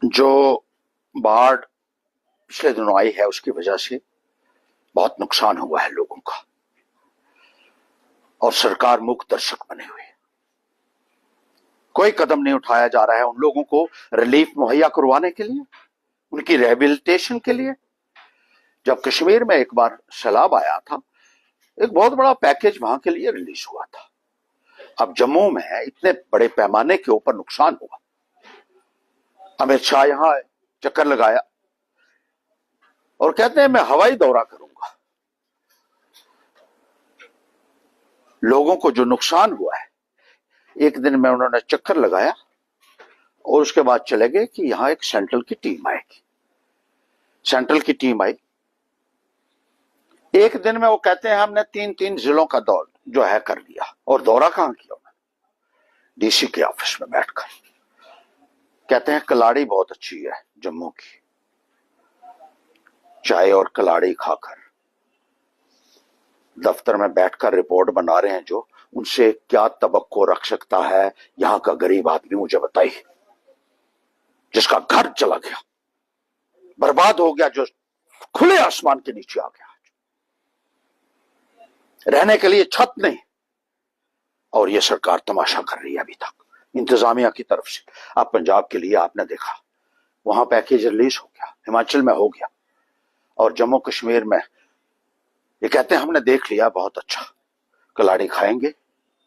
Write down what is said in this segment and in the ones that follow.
जो बाढ़ पिछले दिनों आई है उसकी वजह से बहुत नुकसान हुआ है लोगों का, और सरकार मूक दर्शक बने हुए है। कोई कदम नहीं उठाया जा रहा है उन लोगों को रिलीफ मुहैया करवाने के लिए, उनकी रिहेबिलिटेशन के लिए। जब कश्मीर में एक बार सैलाब आया था, एक बहुत बड़ा पैकेज वहां के लिए रिलीज हुआ था। अब जम्मू में इतने बड़े पैमाने के ऊपर नुकसान हुआ, अमित शाह यहां चक्कर लगाया और कहते हैं मैं हवाई दौरा करूंगा। लोगों को जो नुकसान हुआ है, एक दिन में उन्होंने चक्कर लगाया और उसके बाद चले गए कि यहां एक सेंट्रल की टीम आएगी। सेंट्रल की टीम आई, एक दिन में वो कहते हैं हमने 3 जिलों का दौर जो है कर लिया। और दौरा कहां किया उन्होंने? डीसी के ऑफिस में बैठकर। कहते हैं कलाड़ी बहुत अच्छी है जम्मू की, चाय और कलाड़ी खाकर दफ्तर में बैठकर रिपोर्ट बना रहे हैं। जो उनसे क्या तवक्को रख सकता है यहां का गरीब आदमी, मुझे बताइए, जिसका घर चला गया, बर्बाद हो गया, जो खुले आसमान के नीचे आ गया, रहने के लिए छत नहीं। और यह सरकार तमाशा कर रही है अभी तक इंतजामिया की तरफ से। अब पंजाब के लिए आपने देखा, वहां पैकेज रिलीज हो गया, हिमाचल में हो गया, और जम्मू कश्मीर में ये कहते हैं हमने देख लिया, बहुत अच्छा, कलाड़ी खाएंगे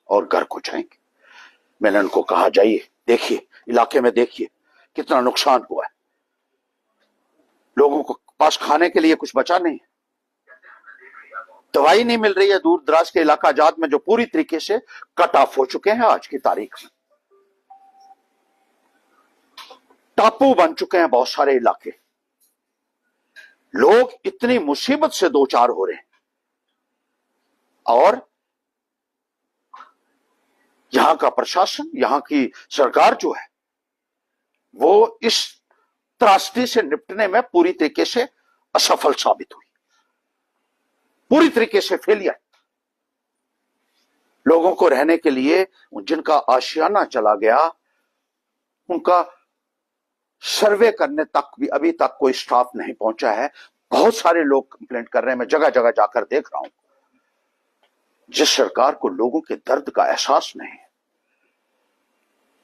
और घर को जाएंगे। मैंने उनको कहा जाइए देखिए, इलाके में देखिए कितना नुकसान हुआ है, लोगों को पास खाने के लिए कुछ बचा नहीं, दवाई नहीं मिल रही है। दूर दराज के इलाका जात में जो पूरी तरीके से कट ऑफ हो चुके हैं, आज की तारीख में टापू बन चुके हैं बहुत सारे इलाके। लोग इतनी मुसीबत से दो चार हो रहे हैं, और यहां का प्रशासन, यहां की सरकार जो है, वो इस त्रासदी से निपटने में पूरी तरीके से असफल साबित हुई, पूरी तरीके से फेलियर। लोगों को रहने के लिए जिनका आशियाना चला गया, उनका सर्वे करने तक भी अभी तक कोई स्टाफ नहीं पहुंचा है। बहुत सारे लोग कंप्लेंट कर रहे हैं, मैं जगह जगह जाकर देख रहा हूं। जिस सरकार को लोगों के दर्द का एहसास नहीं है,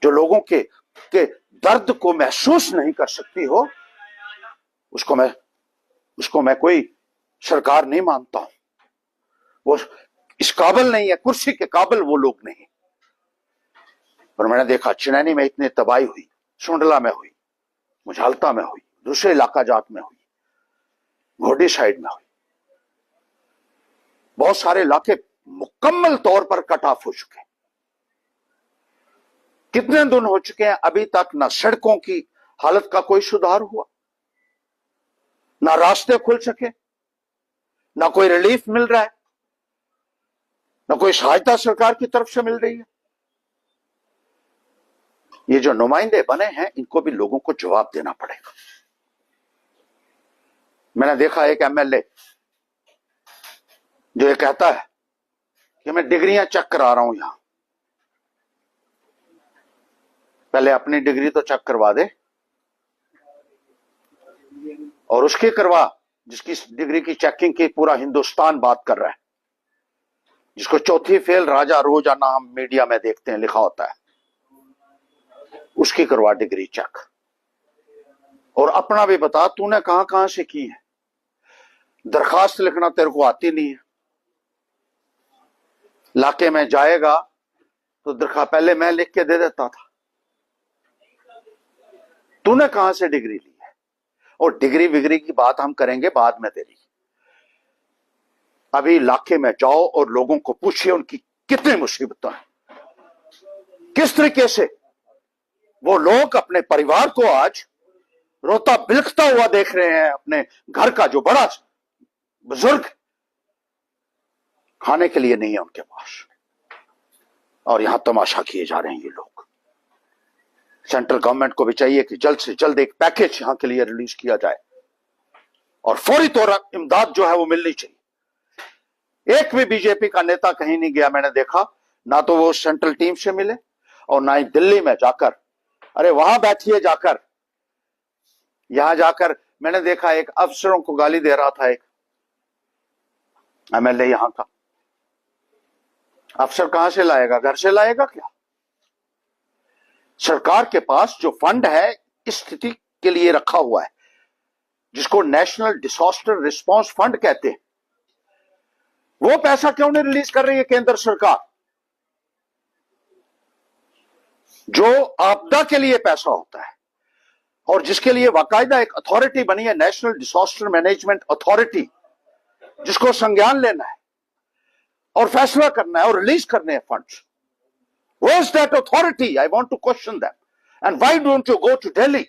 जो लोगों के दर्द को महसूस नहीं कर सकती हो, उसको मैं कोई सरकार नहीं मानता हूं। वो इस काबिल नहीं है, कुर्सी के काबिल वो लोग नहीं। पर मैंने देखा चिनैनी में इतनी तबाही हुई, सुंडला में हुई, मुझालता में हुई, दूसरे इलाका जात में हुई, घोड़ी साइड में हुई। बहुत सारे इलाके मुकम्मल तौर पर कट ऑफ हो चुके हैं। कितने दिन हो चुके हैं, अभी तक ना सड़कों की हालत का कोई सुधार हुआ, ना रास्ते खुल सके, ना कोई रिलीफ मिल रहा है, ना कोई सहायता सरकार की तरफ से मिल रही है। ये जो नुमाइंदे बने हैं, इनको भी लोगों को जवाब देना पड़ेगा। मैंने देखा एक एमएलए जो ये कहता है कि मैं डिग्रियां चेक करा रहा हूं यहां। पहले अपनी डिग्री तो चेक करवा दे, और उसकी करवा जिसकी डिग्री की चेकिंग की पूरा हिंदुस्तान बात कर रहा है, जिसको चौथी फेल राजा रोजाना हम मीडिया में देखते हैं लिखा होता है, उसकी करवा डिग्री चेक। और अपना भी बता, तूने कहां कहां से की है। दरखास्त लिखना तेरे को आती नहीं है, इलाके में जाएगा तो दरखास्त पहले मैं लिख के दे देता था। तूने कहां से डिग्री ली है? और डिग्री विग्री की बात हम करेंगे बाद में तेरी। अभी इलाके में जाओ और लोगों को पूछिए उनकी कितनी मुसीबतें हैं, किस तरीके से वो लोग अपने परिवार को आज रोता बिलखता हुआ देख रहे हैं। अपने घर का जो बड़ा बुजुर्ग, खाने के लिए नहीं है उनके पास, और यहां तमाशा किए जा रहे हैं ये लोग। सेंट्रल गवर्नमेंट को भी चाहिए कि जल्द से जल्द एक पैकेज यहां के लिए रिलीज किया जाए, और फौरी तौर पर इमदाद जो है वो मिलनी चाहिए। एक भी बीजेपी का नेता कहीं नहीं गया, मैंने देखा, ना तो वो सेंट्रल टीम से मिले और ना ही दिल्ली में जाकर, अरे वहां बैठिए जाकर, यहां जाकर मैंने देखा एक अफसरों को गाली दे रहा था, एक एमएलए यहां का। अफसर कहां से लाएगा, घर से लाएगा क्या? सरकार के पास जो फंड है इस स्थिति के लिए रखा हुआ है, जिसको नेशनल डिजास्टर रिस्पांस फंड कहते हैं, वो पैसा क्यों नहीं रिलीज कर रही है केंद्र सरकार? जो आपदा के लिए पैसा होता है और जिसके लिए बाकायदा एक अथॉरिटी बनी है, नेशनल डिजास्टर मैनेजमेंट अथॉरिटी, जिसको संज्ञान लेना है और फैसला करना है और रिलीज करने हैं funds. Where is that authority? I want to question them. And why don't you go to Delhi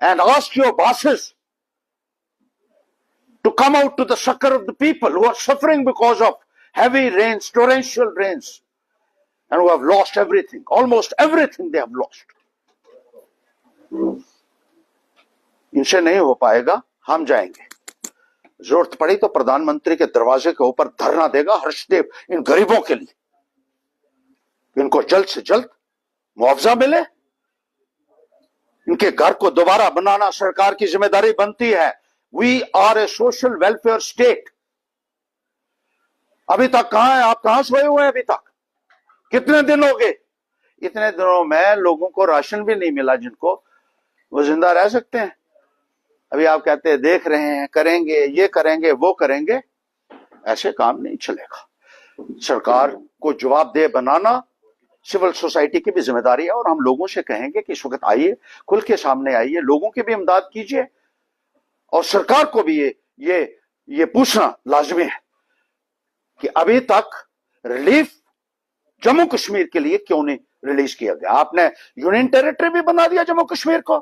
and ask your bosses to come out to the succor of the people who are suffering because of heavy rains, torrential rains, and who have lost everything, almost everything they have lost. इनसे नहीं हो पाएगा, हम जाएंगे। जरूरत पड़ी तो प्रधानमंत्री के दरवाजे के ऊपर धरना देगा हर्षदेव इन गरीबों के लिए, इनको जल्द से जल्द मुआवजा मिले। इनके घर को दोबारा बनाना सरकार की जिम्मेदारी बनती है। We are a social welfare state. अभी तक कहां है आप, कहां सोए हुए हैं अभी तक? कितने दिन हो गए? इतने दिनों में लोगों को राशन भी नहीं मिला जिनको, वो जिंदा रह सकते हैं? अभी आप कहते हैं देख रहे हैं, करेंगे, ये करेंगे, वो करेंगे। ऐसे काम नहीं चलेगा। सरकार को जवाबदेह बनाना सिविल सोसाइटी की भी जिम्मेदारी है, और हम लोगों से कहेंगे कि इस वक्त आइए, खुल के सामने आइए, लोगों की भी इमदाद कीजिए, और सरकार को भी ये पूछना लाजमी है कि अभी तक रिलीफ जम्मू कश्मीर के लिए क्यों नहीं रिलीज किया गया? आपने यूनियन टेरिटरी भी बना दिया जम्मू कश्मीर को।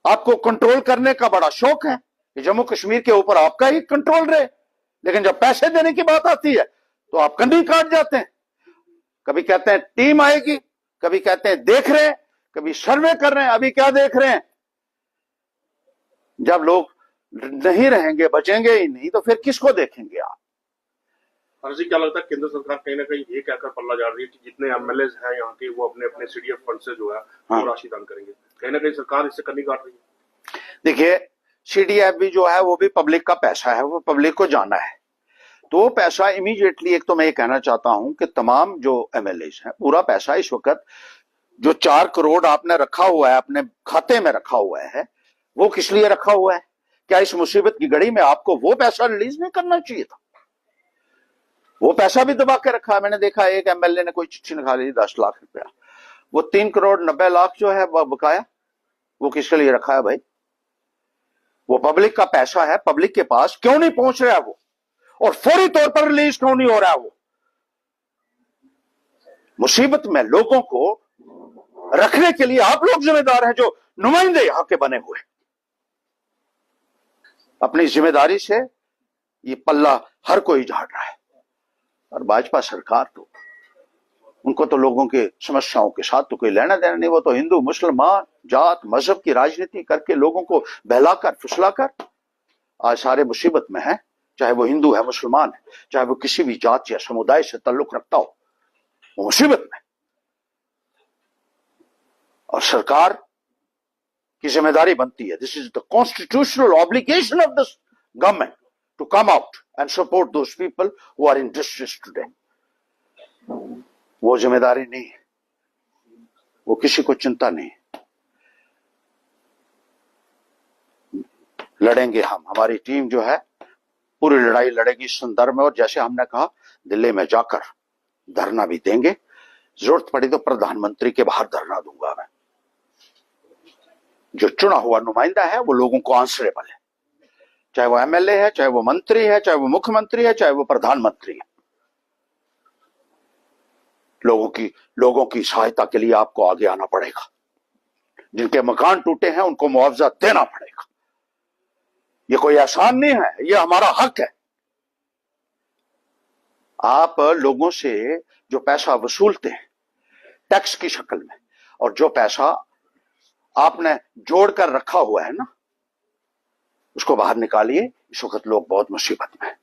आपको कंट्रोल करने का बड़ा शौक है कि जम्मू कश्मीर के ऊपर आपका ही कंट्रोल रहे, लेकिन जब पैसे देने की बात आती है तो आप कंधी काट जाते हैं। कभी कहते हैं टीम आएगी, कभी कहते हैं देख रहे हैं, कभी सर्वे कर रहे हैं। अभी क्या देख रहे हैं? जब लोग नहीं रहेंगे, बचेंगे ही नहीं, तो फिर किसको देखेंगे आप? जी, क्या लगता है केंद्र सरकार कहीं ना कहीं ये कहकर पल्ला झाड़ रही है कि जितने एमएलए हैं यहाँ के, वो अपने अपने सीडीएफ फंड से जो है वो राशि दान करेंगे? कहीं ना कहीं सरकार इससे कन्नी काट रही है। देखिए, सीडीएफ भी जो है वो भी पब्लिक का पैसा है, वो पब्लिक को जाना है। तो पैसा इमीडिएटली, एक तो मैं ये कहना चाहता हूं कि तमाम जो एमएलए हैं, पूरा पैसा इस वक्त जो 4 करोड़ आपने रखा हुआ है, अपने खाते में रखा हुआ है, वो किस लिए रखा हुआ है? क्या इस मुसीबत की घड़ी में आपको वो पैसा रिलीज नहीं करना चाहिए था? वो पैसा भी दबा के रखा है। मैंने देखा एक एमएलए ने कोई चिट्ठी निकाली 10 लाख रुपया, वो 3 करोड़ 90 लाख जो है बकाया, वो किसके लिए रखा है भाई? वो पब्लिक का पैसा है, पब्लिक के पास क्यों नहीं पहुंच रहा है वो, और फौरी तौर पर रिलीज क्यों नहीं हो रहा है वो? मुसीबत में लोगों को रखने के लिए आप लोग जिम्मेदार हैं, जो नुमाइंदे यहां के बने हुए। अपनी जिम्मेदारी से ये पल्ला हर कोई झाड़ रहा है, और भाजपा सरकार तो, उनको तो लोगों के समस्याओं के साथ तो कोई लेना देना नहीं। वो तो हिंदू मुसलमान जात मजहब की राजनीति करके लोगों को बहलाकर फुसलाकर आज सारे मुसीबत में है। चाहे वो हिंदू है, मुसलमान है, चाहे वो किसी भी जात या समुदाय से ताल्लुक रखता हो, वो मुसीबत में। और सरकार की जिम्मेदारी बनती है, this is the constitutional obligation of this government to come out and support those people who are in distress today. वो जिम्मेदारी नहीं है, वो किसी को चिंता नहीं। लड़ेंगे हम, हमारी टीम जो है पूरी लड़ाई लड़ेगी इस संदर्भ में, और जैसे हमने कहा दिल्ली में जाकर धरना भी देंगे, जरूरत पड़ी तो प्रधानमंत्री के बाहर धरना दूंगा मैं। जो चुना हुआ नुमाइंदा है वो लोगों को आंसरेबल है, चाहे वो एमएलए है, चाहे वो मंत्री है, चाहे वो मुख्यमंत्री है, चाहे वो प्रधानमंत्री है। लोगों की सहायता के लिए आपको आगे आना पड़ेगा। जिनके मकान टूटे हैं उनको मुआवजा देना पड़ेगा। ये कोई आसान नहीं है, ये हमारा हक है। आप लोगों से जो पैसा वसूलते हैं टैक्स की शक्ल में, और जो पैसा आपने जोड़कर रखा हुआ है ना, उसको बाहर निकालिए। इस वक्त लोग बहुत मुसीबत में हैं।